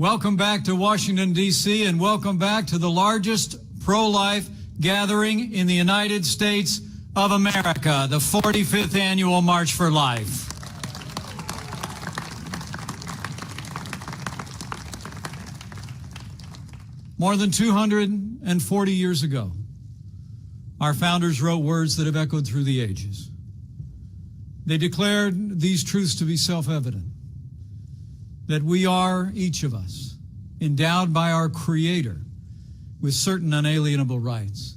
Welcome back to Washington, D.C., and welcome back to the largest pro-life gathering in the United States of America, the 45th Annual March for Life. More than 240 years ago, our founders wrote words that have echoed through the ages. They declared these truths to be self-evident, that we are, each of us, endowed by our Creator with certain unalienable rights,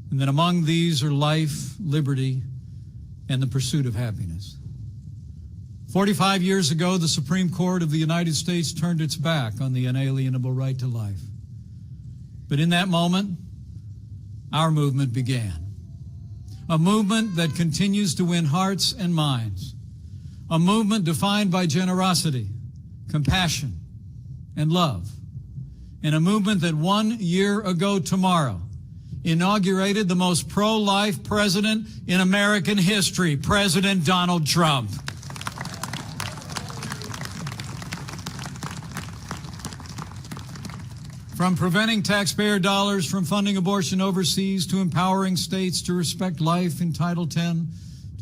and that among these are life, liberty, and the pursuit of happiness. 45 years ago, the Supreme Court of the United States turned its back on the unalienable right to life. But in that moment, our movement began. A movement that continues to win hearts and minds. A movement defined by generosity, compassion, and love. And a movement that 1 year ago tomorrow inaugurated the most pro-life president in American history, President Donald Trump. From preventing taxpayer dollars from funding abortion overseas to empowering states to respect life in Title X, to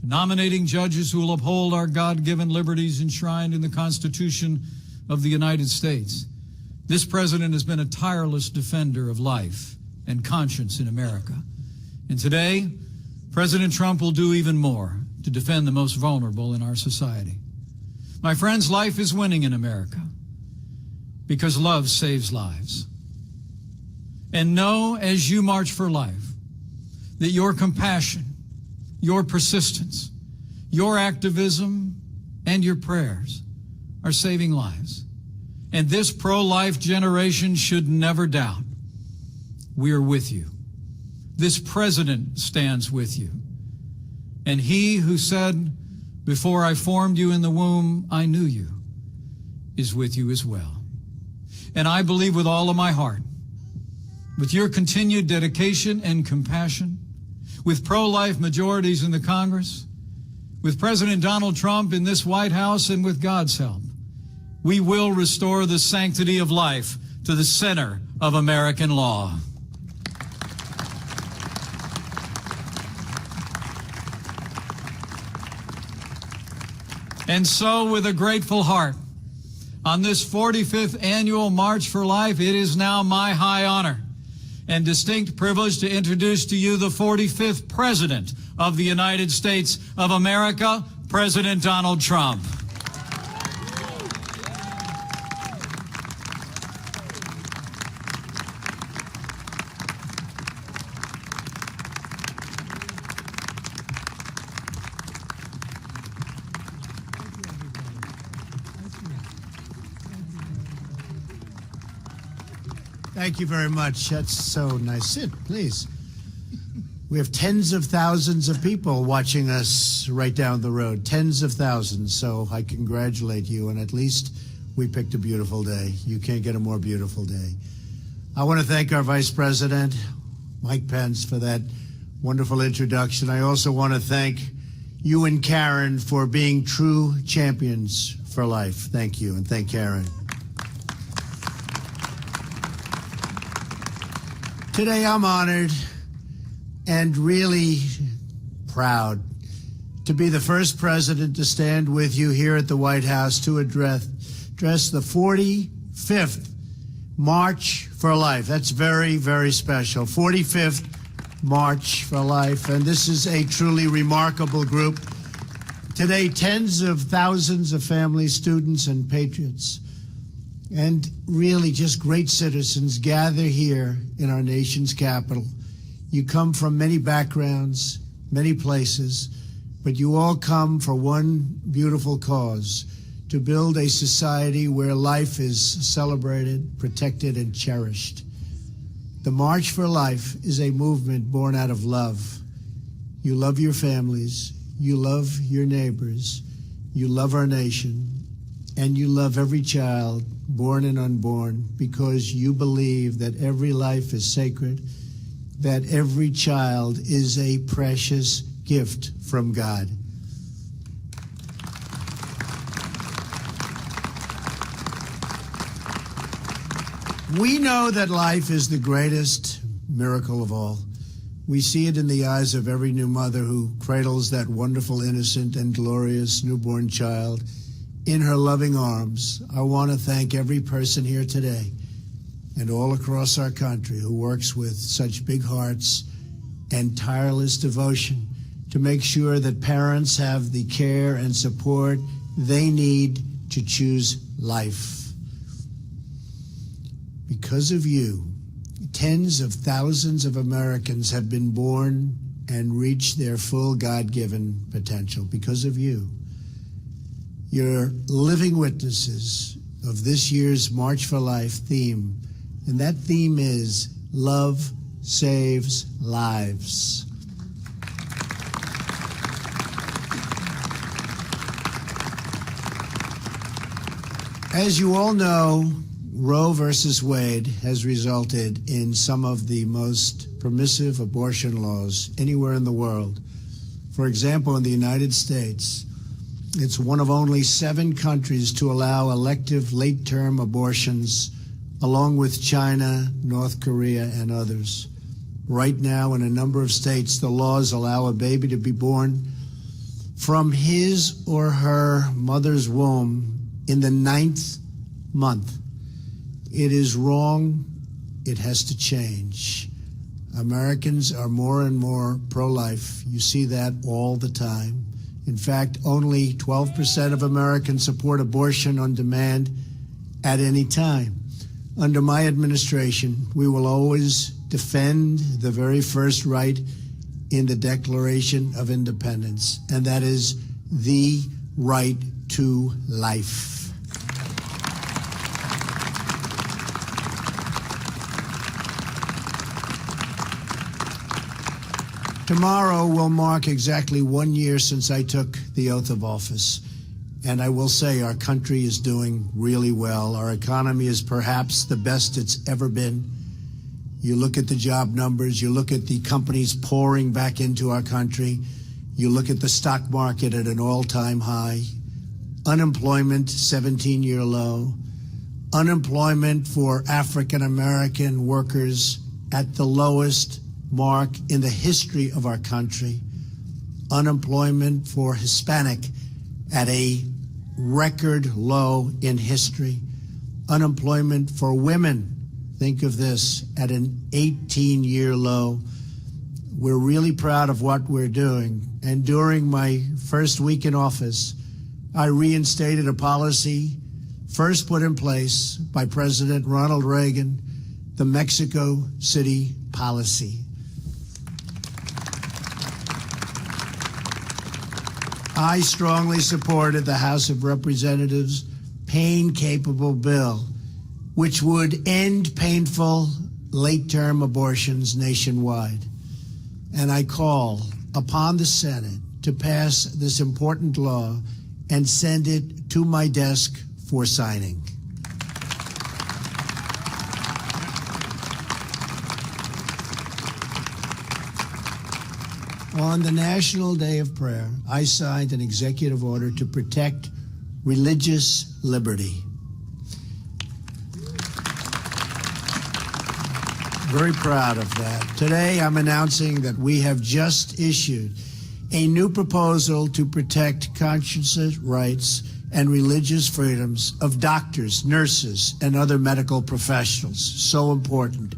nominating judges who will uphold our God-given liberties enshrined in the Constitution of the United States, this president has been a tireless defender of life and conscience in America. And today, President Trump will do even more to defend the most vulnerable in our society. My friends, life is winning in America because love saves lives. And know, as you march for life, that your compassion, your persistence, your activism, and your prayers are saving lives. And this pro-life generation should never doubt we are with you. This president stands with you. And he who said, "Before I formed you in the womb, I knew you," is with you as well. And I believe with all of my heart, with your continued dedication and compassion, with pro-life majorities in the Congress, with President Donald Trump in this White House, and with God's help, we will restore the sanctity of life to the center of American law. And so, with a grateful heart, on this 45th Annual March for Life, it is now my high honor and distinct privilege to introduce to you the 45th President of the United States of America, President Donald Trump. Thank you very much. That's so nice. Sit, please. We have tens of thousands of people watching us right down the road. Tens of thousands. So I congratulate you. And at least we picked a beautiful day. You can't get a more beautiful day. I want to thank our Vice President, Mike Pence, for that wonderful introduction. I also want to thank you and Karen for being true champions for life. Thank you. And thank Karen. Today, I'm honored and really proud to be the first president to stand with you here at the White House to address the 45th March for Life. That's very, very special. 45th March for Life. And this is a truly remarkable group. Today, tens of thousands of families, students, and patriots, and really just great citizens gather here in our nation's capital. You come from many backgrounds, many places, but you all come for one beautiful cause: to build a society where life is celebrated, protected, and cherished. The March for Life is a movement born out of love. You love your families, you love your neighbors, you love our nation, and you love every child, born and unborn, because you believe that every life is sacred, that every child is a precious gift from God. We know that life is the greatest miracle of all. We see it in the eyes of every new mother who cradles that wonderful, innocent, and glorious newborn child in her loving arms. I want to thank every person here today and all across our country who works with such big hearts and tireless devotion to make sure that parents have the care and support they need to choose life. Because of you, tens of thousands of Americans have been born and reached their full God-given potential. Because of you. You're living witnesses of this year's March for Life theme, and that theme is Love Saves Lives. As you all know, Roe versus Wade has resulted in some of the most permissive abortion laws anywhere in the world. For example, in the United States, it's one of only 7 countries to allow elective late-term abortions, along with China, North Korea, and others. Right now, in a number of states, the laws allow a baby to be born from his or her mother's womb in the 9th month. It is wrong. It has to change. Americans are more and more pro-life. You see that all the time. In fact, only 12% of Americans support abortion on demand at any time. Under my administration, we will always defend the very first right in the Declaration of Independence, and that is the right to life. Tomorrow will mark exactly 1 year since I took the oath of office. And I will say our country is doing really well. Our economy is perhaps the best it's ever been. You look at the job numbers, you look at the companies pouring back into our country, you look at the stock market at an all-time high, unemployment, 17-year low, unemployment for African-American workers at the lowest mark in the history of our country, unemployment for Hispanic at a record low in history, unemployment for women, think of this, at an 18-year low. We're really proud of what we're doing. And during my first week in office, I reinstated a policy first put in place by President Ronald Reagan, the Mexico City policy. I strongly supported the House of Representatives' pain-capable bill, which would end painful late-term abortions nationwide. And I call upon the Senate to pass this important law and send it to my desk for signing. On the National Day of Prayer, I signed an executive order to protect religious liberty. Very proud of that. Today, I'm announcing that we have just issued a new proposal to protect conscience rights and religious freedoms of doctors, nurses, and other medical professionals. So important.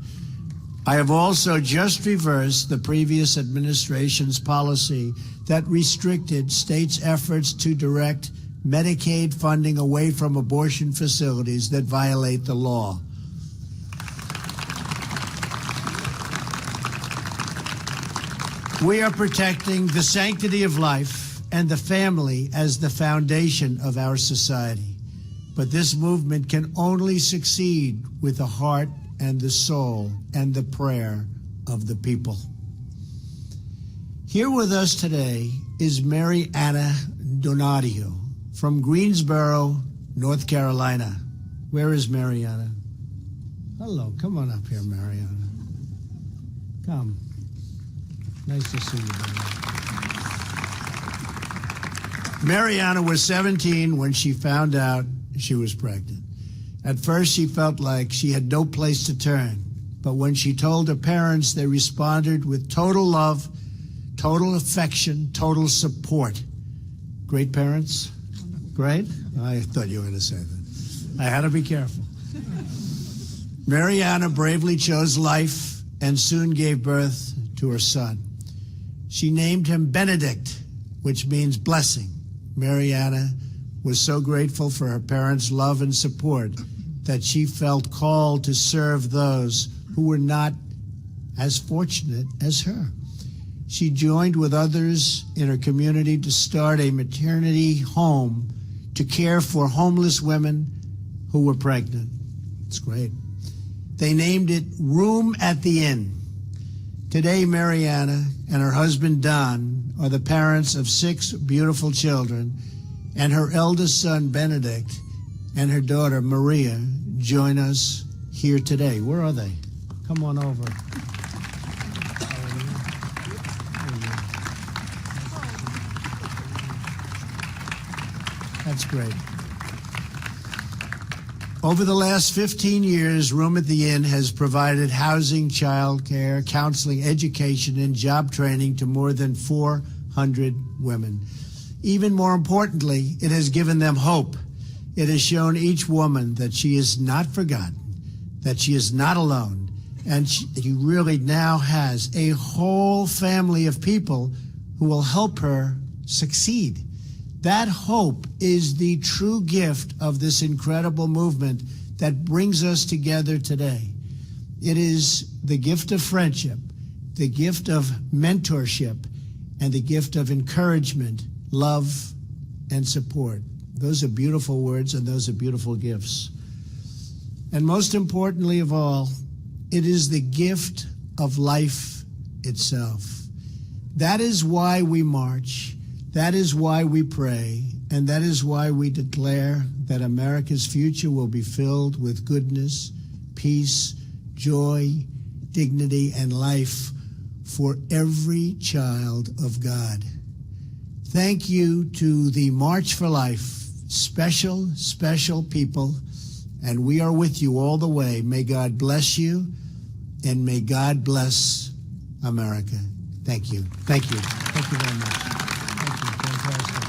I have also just reversed the previous administration's policy that restricted states' efforts to direct Medicaid funding away from abortion facilities that violate the law. We are protecting the sanctity of life and the family as the foundation of our society. But this movement can only succeed with the heart and the soul and the prayer of the people. Here with us today is Mary Anna Donadio from Greensboro, North Carolina. Where is Mariana? Hello, come on up here, Mariana. Come. Nice to see you, Mariana. Mariana was 17 when she found out she was pregnant. At first, she felt like she had no place to turn. But when she told her parents, they responded with total love, total affection, total support. Great parents? Great? I thought you were going to say that. I had to be careful. Mariana bravely chose life and soon gave birth to her son. She named him Benedict, which means blessing. Mariana was so grateful for her parents' love and support that she felt called to serve those who were not as fortunate as her. She joined with others in her community to start a maternity home to care for homeless women who were pregnant. It's great. They named it Room at the Inn. Today, Mariana and her husband, Don, are the parents of 6 beautiful children, and her eldest son, Benedict, and her daughter, Maria, join us here today. Where are they? Come on over. That's great. Over the last 15 years, Room at the Inn has provided housing, child care, counseling, education, and job training to more than 400 women. Even more importantly, it has given them hope. It has shown each woman that she is not forgotten, that she is not alone, and she really now has a whole family of people who will help her succeed. That hope is the true gift of this incredible movement that brings us together today. It is the gift of friendship, the gift of mentorship, and the gift of encouragement, love, and support. Those are beautiful words, and those are beautiful gifts. And most importantly of all, it is the gift of life itself. That is why we march. That is why we pray, and that is why we declare that America's future will be filled with goodness, peace, joy, dignity, and life for every child of God. Thank you to the March for Life, special, special people, and we are with you all the way. May God bless you, and may God bless America. Thank you. Thank you. Thank you very much. Fantastic.